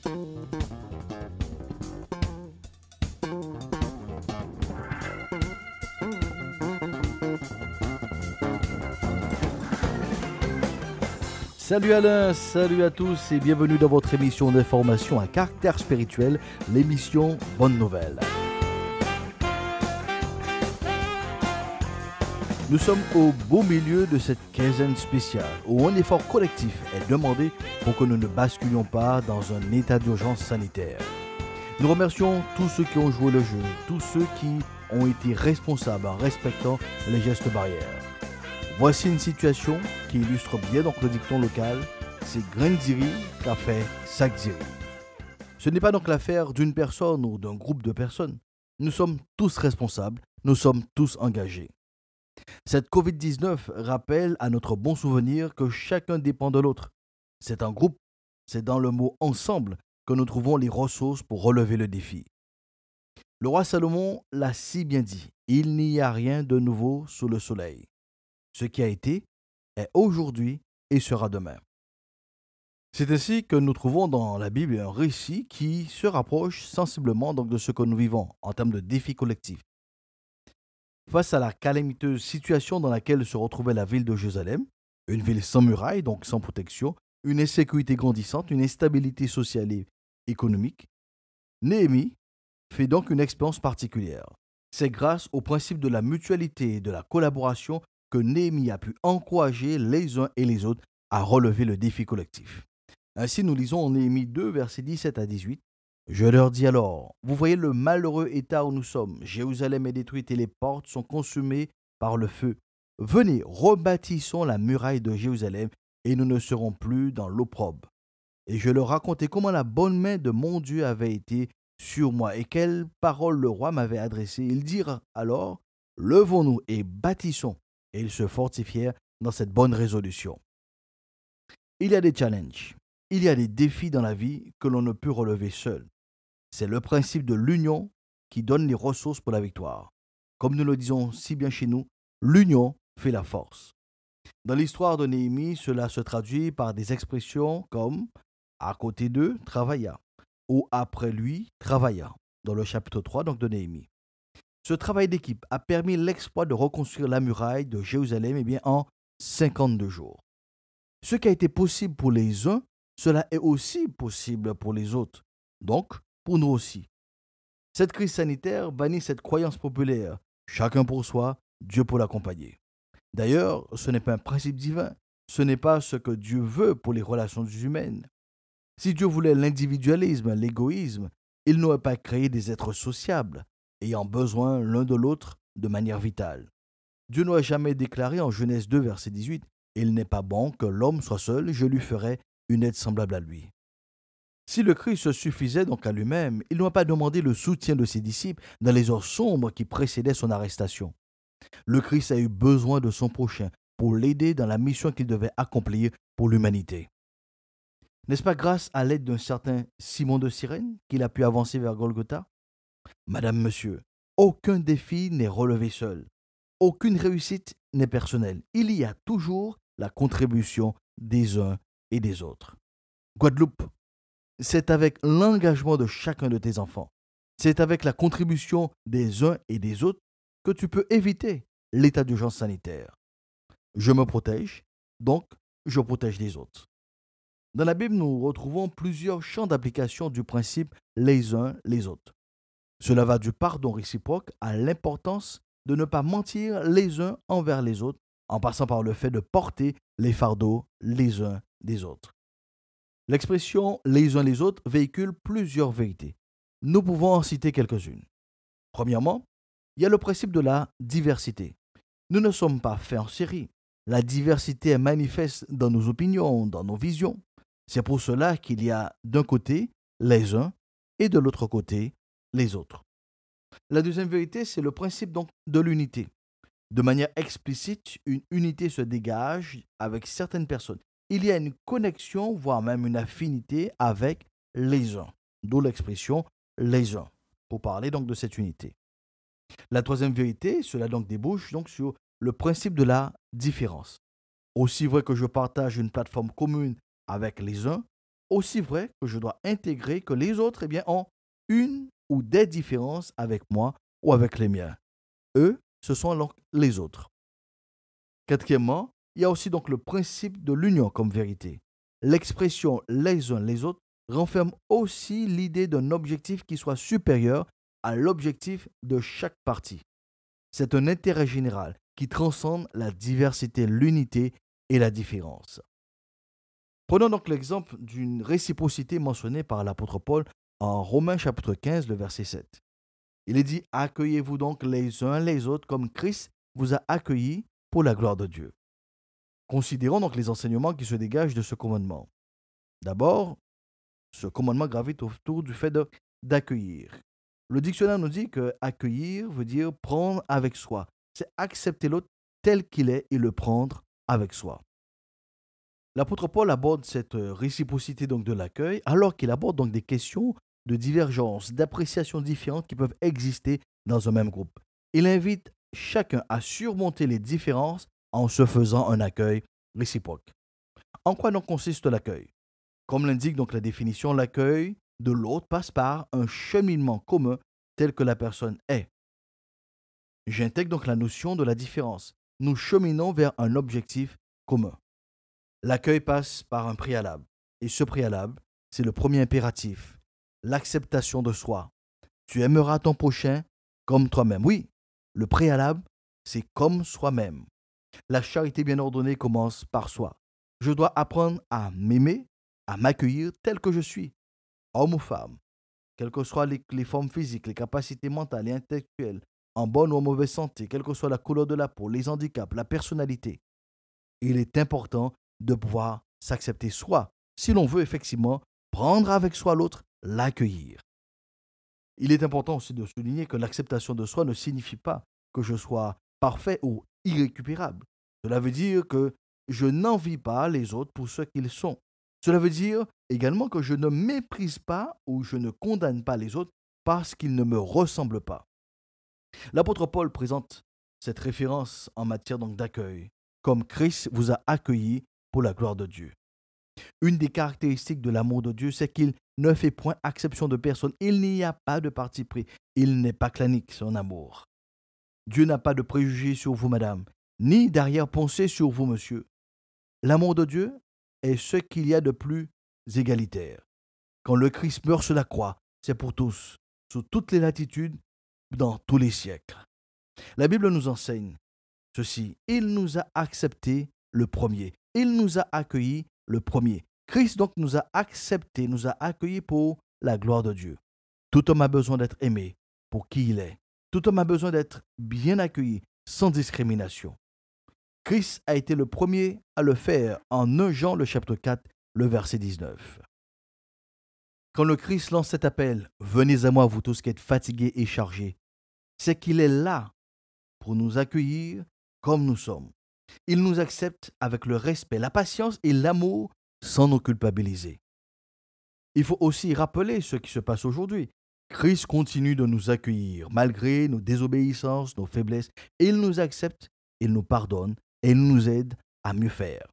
Salut Alain, salut à tous et bienvenue dans votre émission d'information à caractère spirituel, l'émission Bonne Nouvelle. Nous sommes au beau milieu de cette quinzaine spéciale où un effort collectif est demandé pour que nous ne basculions pas dans un état d'urgence sanitaire. Nous remercions tous ceux qui ont joué le jeu, tous ceux qui ont été responsables en respectant les gestes barrières. Voici une situation qui illustre bien donc le dicton local, c'est grain diri qu'a fait sac diri. Ce n'est pas donc l'affaire d'une personne ou d'un groupe de personnes. Nous sommes tous responsables, nous sommes tous engagés. Cette Covid-19 rappelle à notre bon souvenir que chacun dépend de l'autre. C'est un groupe, c'est dans le mot ensemble que nous trouvons les ressources pour relever le défi. Le roi Salomon l'a si bien dit, il n'y a rien de nouveau sous le soleil. Ce qui a été est aujourd'hui et sera demain. C'est ainsi que nous trouvons dans la Bible un récit qui se rapproche sensiblement donc de ce que nous vivons en termes de défis collectifs. Face à la calamiteuse situation dans laquelle se retrouvait la ville de Jérusalem, une ville sans murailles, donc sans protection, une insécurité grandissante, une instabilité sociale et économique, Néhémie fait donc une expérience particulière. C'est grâce au principe de la mutualité et de la collaboration que Néhémie a pu encourager les uns et les autres à relever le défi collectif. Ainsi, nous lisons en Néhémie 2, versets 17 à 18. « Je leur dis alors, vous voyez le malheureux état où nous sommes. Jérusalem est détruite et les portes sont consumées par le feu. Venez, rebâtissons la muraille de Jérusalem et nous ne serons plus dans l'opprobre. Et je leur racontai comment la bonne main de mon Dieu avait été sur moi et quelles paroles le roi m'avait adressées. Ils dirent alors, levons-nous et bâtissons. Et ils se fortifièrent dans cette bonne résolution. Il y a des challenges, il y a des défis dans la vie que l'on ne peut relever seul. C'est le principe de l'union qui donne les ressources pour la victoire. Comme nous le disons si bien chez nous, l'union fait la force. Dans l'histoire de Néhémie, cela se traduit par des expressions comme « à côté d'eux, travailla » ou « après lui, travailla » dans le chapitre 3 donc de Néhémie. Ce travail d'équipe a permis l'exploit de reconstruire la muraille de Jérusalem en 52 jours. Ce qui a été possible pour les uns, cela est aussi possible pour les autres, donc pour nous aussi. Cette crise sanitaire bannit cette croyance populaire, chacun pour soi, Dieu pour l'accompagner. D'ailleurs, ce n'est pas un principe divin, ce n'est pas ce que Dieu veut pour les relations humaines. Si Dieu voulait l'individualisme, l'égoïsme, il n'aurait pas créé des êtres sociables, ayant besoin l'un de l'autre de manière vitale. Dieu n'aurait jamais déclaré en Genèse 2, verset 18, « Il n'est pas bon que l'homme soit seul, je lui ferai une aide semblable à lui. » Si le Christ se suffisait donc à lui-même, il n'aurait pas demandé le soutien de ses disciples dans les heures sombres qui précédaient son arrestation. Le Christ a eu besoin de son prochain pour l'aider dans la mission qu'il devait accomplir pour l'humanité. N'est-ce pas grâce à l'aide d'un certain Simon de Cyrène qu'il a pu avancer vers Golgotha? Madame, monsieur, aucun défi n'est relevé seul. Aucune réussite n'est personnelle. Il y a toujours la contribution des uns et des autres. Guadeloupe, c'est avec l'engagement de chacun de tes enfants, c'est avec la contribution des uns et des autres que tu peux éviter l'état d'urgence sanitaire. Je me protège, donc je protège les autres. Dans la Bible, nous retrouvons plusieurs champs d'application du principe les uns les autres. Cela va du pardon réciproque à l'importance de ne pas mentir les uns envers les autres, en passant par le fait de porter les fardeaux les uns des autres. L'expression « les uns les autres » véhicule plusieurs vérités. Nous pouvons en citer quelques-unes. Premièrement, il y a le principe de la diversité. Nous ne sommes pas faits en série. La diversité est manifeste dans nos opinions, dans nos visions. C'est pour cela qu'il y a d'un côté les uns et de l'autre côté les autres. La deuxième vérité, c'est le principe donc de l'unité. De manière explicite, une unité se dégage avec certaines personnes. Il y a une connexion, voire même une affinité avec les uns, d'où l'expression les uns, pour parler donc de cette unité. La troisième vérité, cela donc débouche donc sur le principe de la différence. Aussi vrai que je partage une plateforme commune avec les uns, aussi vrai que je dois intégrer que les autres ont une ou des différences avec moi ou avec les miens. Eux, ce sont donc les autres. Quatrièmement, il y a aussi donc le principe de l'union comme vérité. L'expression les uns les autres renferme aussi l'idée d'un objectif qui soit supérieur à l'objectif de chaque partie. C'est un intérêt général qui transcende la diversité, l'unité et la différence. Prenons donc l'exemple d'une réciprocité mentionnée par l'apôtre Paul en Romains chapitre 15, le verset 7. Il est dit: accueillez-vous donc les uns les autres comme Christ vous a accueillis pour la gloire de Dieu. Considérons donc les enseignements qui se dégagent de ce commandement. D'abord, ce commandement gravite autour du fait d'accueillir. Le dictionnaire nous dit que accueillir veut dire prendre avec soi. C'est accepter l'autre tel qu'il est et le prendre avec soi. L'apôtre Paul aborde cette réciprocité donc de l'accueil alors qu'il aborde donc des questions de divergence, d'appréciation différentes qui peuvent exister dans un même groupe. Il invite chacun à surmonter les différences en se faisant un accueil réciproque. En quoi donc consiste l'accueil? Comme l'indique donc la définition, l'accueil de l'autre passe par un cheminement commun tel que la personne est. J'intègre donc la notion de la différence. Nous cheminons vers un objectif commun. L'accueil passe par un préalable. Et ce préalable, c'est le premier impératif, l'acceptation de soi. Tu aimeras ton prochain comme toi-même. Oui, le préalable, c'est comme soi-même. La charité bien ordonnée commence par soi. Je dois apprendre à m'aimer, à m'accueillir tel que je suis, homme ou femme, quelles que soient les formes physiques, les capacités mentales et intellectuelles, en bonne ou en mauvaise santé, quelle que soit la couleur de la peau, les handicaps, la personnalité. Il est important de pouvoir s'accepter soi, si l'on veut effectivement prendre avec soi l'autre, l'accueillir. Il est important aussi de souligner que l'acceptation de soi ne signifie pas que je sois parfait ou irrécupérable. Cela veut dire que je n'envie pas les autres pour ce qu'ils sont. Cela veut dire également que je ne méprise pas ou je ne condamne pas les autres parce qu'ils ne me ressemblent pas. L'apôtre Paul présente cette référence en matière donc d'accueil, comme Christ vous a accueilli pour la gloire de Dieu. Une des caractéristiques de l'amour de Dieu, c'est qu'il ne fait point exception de personne. Il n'y a pas de parti pris. Il n'est pas clanique, son amour. Dieu n'a pas de préjugés sur vous, madame, ni d'arrière-pensée sur vous, monsieur. L'amour de Dieu est ce qu'il y a de plus égalitaire. Quand le Christ meurt sur la croix, c'est pour tous, sous toutes les latitudes, dans tous les siècles. La Bible nous enseigne ceci. Il nous a acceptés le premier. Il nous a accueillis le premier. Christ donc nous a acceptés, nous a accueillis pour la gloire de Dieu. Tout homme a besoin d'être aimé pour qui il est. Tout homme a besoin d'être bien accueilli, sans discrimination. Christ a été le premier à le faire en 1 Jean, le chapitre 4, le verset 19. Quand le Christ lance cet appel, « Venez à moi, vous tous qui êtes fatigués et chargés », c'est qu'il est là pour nous accueillir comme nous sommes. Il nous accepte avec le respect, la patience et l'amour sans nous culpabiliser. Il faut aussi rappeler ce qui se passe aujourd'hui. Christ continue de nous accueillir malgré nos désobéissances, nos faiblesses. Il nous accepte, il nous pardonne et il nous aide à mieux faire.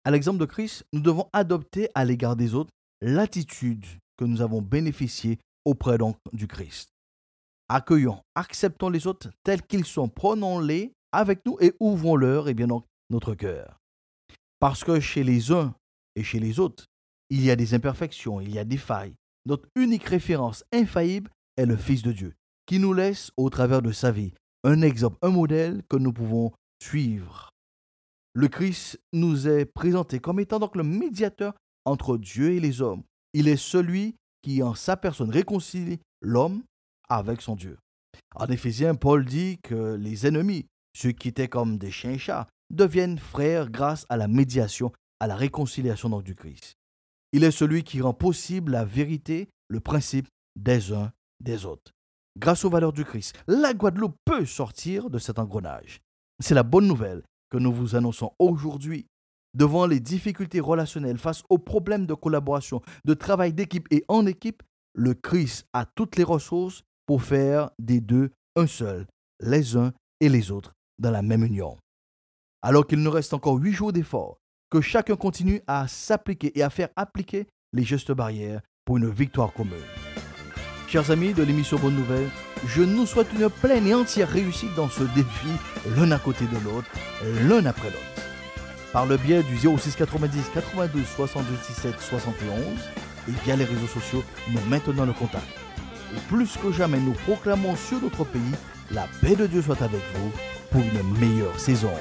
À l'exemple de Christ, nous devons adopter à l'égard des autres l'attitude que nous avons bénéficiée auprès donc du Christ. Accueillons, acceptons les autres tels qu'ils sont, prenons-les avec nous et ouvrons-leur donc notre cœur. Parce que chez les uns et chez les autres, il y a des imperfections, il y a des failles. Notre unique référence infaillible est le Fils de Dieu, qui nous laisse au travers de sa vie un exemple, un modèle que nous pouvons suivre. Le Christ nous est présenté comme étant donc le médiateur entre Dieu et les hommes. Il est celui qui, en sa personne, réconcilie l'homme avec son Dieu. En Éphésiens, Paul dit que les ennemis, ceux qui étaient comme des chiens et chats, deviennent frères grâce à la médiation, à la réconciliation donc du Christ. Il est celui qui rend possible la vérité, le principe des uns des autres. Grâce aux valeurs du Christ, la Guadeloupe peut sortir de cet engrenage. C'est la bonne nouvelle que nous vous annonçons aujourd'hui. Devant les difficultés relationnelles, face aux problèmes de collaboration, de travail d'équipe et en équipe, le Christ a toutes les ressources pour faire des deux un seul, les uns et les autres, dans la même union. Alors qu'il nous reste encore 8 jours d'efforts, que chacun continue à s'appliquer et à faire appliquer les gestes barrières pour une victoire commune. Chers amis de l'émission Bonne Nouvelle, je nous souhaite une pleine et entière réussite dans ce défi, l'un à côté de l'autre, l'un après l'autre. Par le biais du 06 90 92 72 17 71 et via les réseaux sociaux, nous maintenons le contact. Et plus que jamais, nous proclamons sur notre pays, la paix de Dieu soit avec vous pour une meilleure saison.